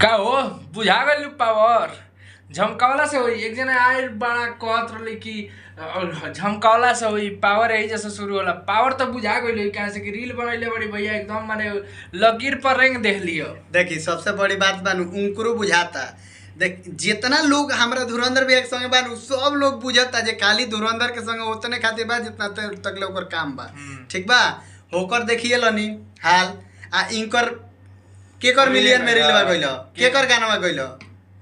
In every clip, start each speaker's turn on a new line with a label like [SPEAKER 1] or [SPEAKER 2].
[SPEAKER 1] का हो बुझा गइल पावर झमकावला से होई। एक जना आए बड़ा कहत रहले कि झमकावला से होई पावर यही जैसे शुरू होला। पावर तो बुझा गइल कहाँ से कि रील बनैले बड़ी भैया एकदम माने लकीर पर रेंग देख लियो।
[SPEAKER 2] देखी सबसे बड़ी बात बानू उनको बुझाता। देख जितना लोग हमरा धुरंधर भैया के संगे बानू सब लोग बुझता जे खाली धुरंधर के संगे उतने खातिर बा जितना तक ले ओकर काम बा। ठीक बा होकर देखिए लनी हाल आ इनकर केकर मिलियन में रील गइल केकर गाना में गइल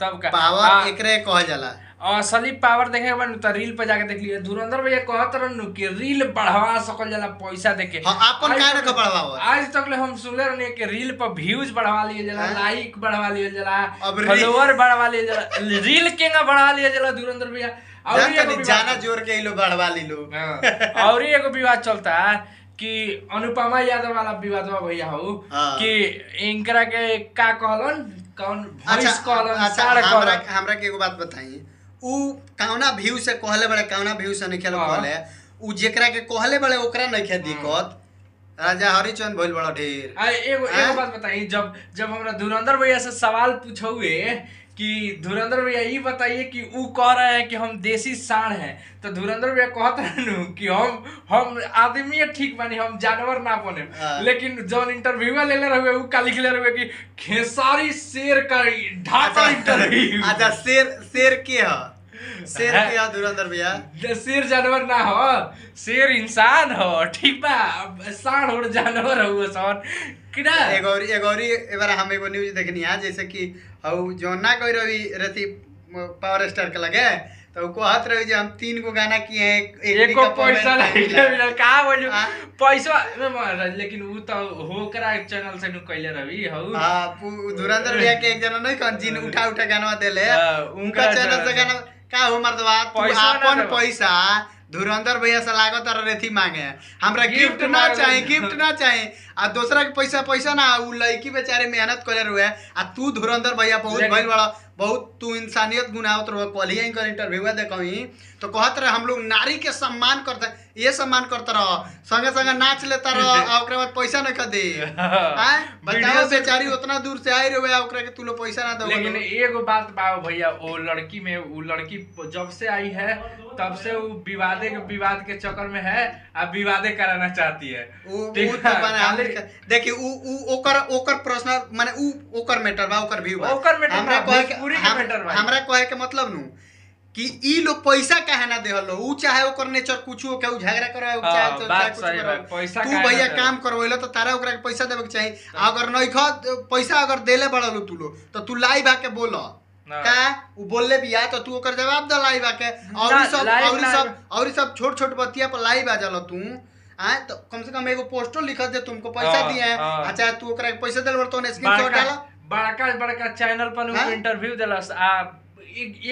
[SPEAKER 1] तब का
[SPEAKER 2] पावर एकरे कहल जाला।
[SPEAKER 1] असली पावर देखे के बानू त रील पे जाके देख लियो। धुरंधर भैया कहत रहनु कि रील बढ़वा सकल जाला पैसा देके।
[SPEAKER 2] हां अपन काहे न बढ़वाओ।
[SPEAKER 1] आज तक ले हम सुनले रहनी कि रील पर व्यूज बढ़वा लिए जाला, लाइक बढ़वा लिए जाला, फॉलोअर बढ़वा लिए जाला, रील केंगा बढ़वा लिए जाला धुरंधर भैया।
[SPEAKER 2] और एगो जाना जोर के लो बढ़वा ली लो।
[SPEAKER 1] और एगो विवाद चलता है कि अनुपमा यादव वाला विवाद बा भैया हो कि इनकरा के का कहलन कौन वॉइस कहलन सारे कहलन।
[SPEAKER 2] हमरा के एगो बात बताई उ कौना व्यू से कहले बड़े कौना व्यू से नहीं खेल कहले उ जेकरा के कहले बड़े ओकरा नहीं खे दिक्कत। राजा हरिचंद भइल बड़ा ढेर।
[SPEAKER 1] एगो बात बताई जब हमरा धुरंधर भैया से सवाल पूछोगे कि धुरंधर भैया ये बताइए कि उ कह रहे हैं कि हम देसी सांड हैं तो धुरंधर भैया कहते हैं कि हम आदमी ठीक बानी हम जानवर ना बने। लेकिन जौन इंटरव्यू ले रहे उ का लिखले रहे कि खेसारी शेर का ढाका इंटरव्यू।
[SPEAKER 2] अच्छा शेर के है शेर के है धुरंधर भैया।
[SPEAKER 1] शेर जानवर ना हो शेर इंसान हो ठीक बा सांड और जानवर हो सर किना।
[SPEAKER 2] एगोरी एबार हम एगो न्यूज देखनी है जैसे कि हऊ जो ना कह रही रहती पावर स्टार के लगे तो कहत रही जे हम 3 गो गाना किए हैं
[SPEAKER 1] एको पैसा नहीं मिलल का बोलू पैसा लेकिन उ तो होकरा चैनल से नु कइले रही हऊ।
[SPEAKER 2] हां धुरंधर भैया के एक जना नहीं कौन जिन उठा गाना देले उनका चैनल से गाना का हो मर्दवा तू अपन पैसा धुरंधर भैया से लागत रेथी मांगे हमरा गिफ्ट ना चाहिए आ दूसरा के पैसा ना उ लड़की बेचारे मेहनत करे रहे आ तू धुरंधर भैया बहुत भइल बड़ा बहुत तू इंसानियत गुनावत रहो। कल इनका इंटरव्यू देखी तो कहत रहे हम लोग नारी के सम्मान करते ये सम्मान करते रहो संगे संगे नाच लेता रहो ओकरे बाद पैसा न ख दे बताओ बेचारी उतना दूर से आई रहे ओकरा के तू लोग पैसा ना दो।
[SPEAKER 1] लेकिन एगो बात बा भैया वो लड़की में वो लड़की जब से आई है तब से वो विवाद के चक्कर में है अब विवादे कराना चाहती है।
[SPEAKER 2] देखिए ओकर प्रश्न माने ओकर मैटर बा ओकर व्यू बा
[SPEAKER 1] ओकर मैटर
[SPEAKER 2] हमरा कहे के मतलब नु कि ई लोग पैसा काहे ना देहल उ चाहे ओकर नेचर कुछ हो के उ झगड़ा करे चाहे कुछ पैसा तू भैया काम करवेला तो तारा ओकरा के पैसा देबे के चाहिए। अगर नहीं ख पैसा अगर देले बड़ल तू लो तो तू लाइव आके बोल का उ बोलले बिया तो तू ओकर जवाब द लाइव आके और सब छोट बतिया पर लाइव आ जाला तू तो कम से कम एगो पोस्टर लिखत दे तुमको पैसा दिए हैं अच्छा तू ओकरा के पैसा देल तो स्क्रीनशॉट डाला
[SPEAKER 1] बड़का चैनल पर इंटरव्यू देलस आ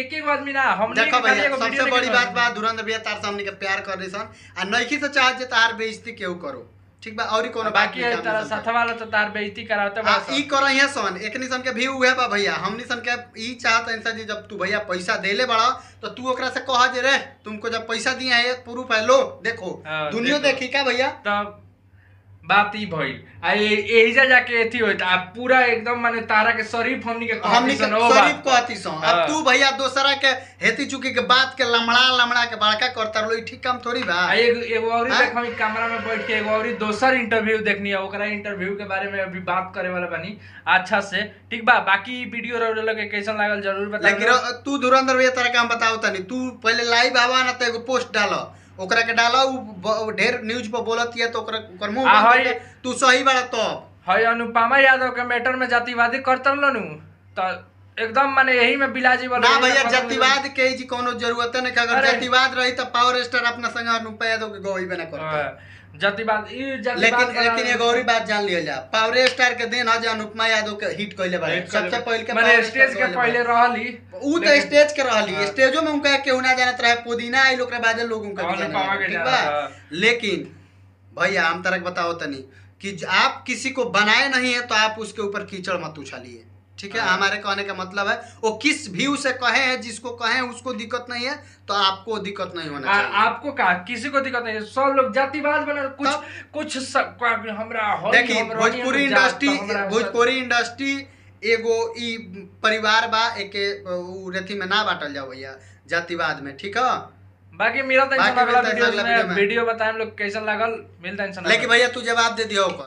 [SPEAKER 1] एक आदमी ना हम
[SPEAKER 2] देखो भैया सबसे बड़ी बात बा धुरंधर भैया तार सामने के प्यार कर रही आ नइखी से चाहत जे तार बेइज्जती केहू करो ठीक बा और कोनो
[SPEAKER 1] बाकी है तारा साथ वाला तो तार बेइज्जती करावते बा
[SPEAKER 2] ई करहिया सन एकनी सन के व्यू हुए बा भैया हमनी सन के ई चाहत इंसान जी जब तू भैया पैसा देले बड़ा तो तू ओकरा से कह जे रे तुमको जब पैसा दिया है प्रूफ है लो देखो दुनिया देखी का भैया तब
[SPEAKER 1] बात ई भइल आ एहिजा जाके एथी होत आ पूरा एकदम माने तारा के शरीफ हमनी के
[SPEAKER 2] शरीफ कहती सन अब तू भैया दूसरा के हेती चुकी के बात के लमड़ा के बड़का करता लो ठीक काम थोड़ी बा।
[SPEAKER 1] एगो और देख हम कैमरा में बैठ के एगो और दोसर इंटरव्यू देखनी है ओकरा इंटरव्यू के बारे में अभी बात करे वाला बानी अच्छा से ठीक बा। बाकी वीडियो रे लगे कैसन लागल जरूर बता।
[SPEAKER 2] लेकिन तू धुरंधर भैया तारा काम बताओ तनी तू पहले लाइव आवा ना तो एगो पोस्ट डालो ओकरा के डाला उ ढेर न्यूज पर बोलत है तो ओकर मुंह तू सही बात तो
[SPEAKER 1] है अनुपमा यादव के मैटर में जातिवादी करतल नु तो एकदम माने यही में बिलाजी वाला
[SPEAKER 2] ना भैया जातिवाद के जी कोनो जरूरत नहीं अगर जातिवाद रही तो पावर स्टार अपना संग अनुपमा यादव के गई बना करता
[SPEAKER 1] जातिवाद
[SPEAKER 2] लेकिन एगो और बात जान लिया जा पावर स्टार के दिन है अनुपमा यादव के हिट कइले बारे सबसे पहले के
[SPEAKER 1] माने स्टेज के पहले रहली
[SPEAKER 2] उ तो स्टेज के रहली स्टेजो में उनका केहू ना जानत रहे पुदीना आई लोग बाजे लोग उनका ठीक बा। लेकिन भैया हम तरह बताओ तनी कि आप किसी को बनाए नहीं है तो आप उसके ऊपर कीचड़ मत उछालिए ठीक है। हमारे कहने का मतलब है वो किस व्यू से कहे हैं जिसको कहे उसको दिक्कत नहीं है तो आपको दिक्कत नहीं होना चाहिए।
[SPEAKER 1] आपको कहा किसी को दिक्कत नहीं है सब लोग जातिवाद बना कुछ हमरा
[SPEAKER 2] देखिए भोजपुरी इंडस्ट्री एगो ई परिवार बा, एके उ रेथी में ना बांटल जाओ भैया जातिवाद में, ठीक है।
[SPEAKER 1] बाकी मेरा तो
[SPEAKER 2] बाकी
[SPEAKER 1] अगला
[SPEAKER 2] मिलता है अगला वीडियो में।
[SPEAKER 1] वीडियो बताएं हम लोग कैसा लागल, मिलता है।
[SPEAKER 2] लेकिन भैया तू जवाब दे दियो।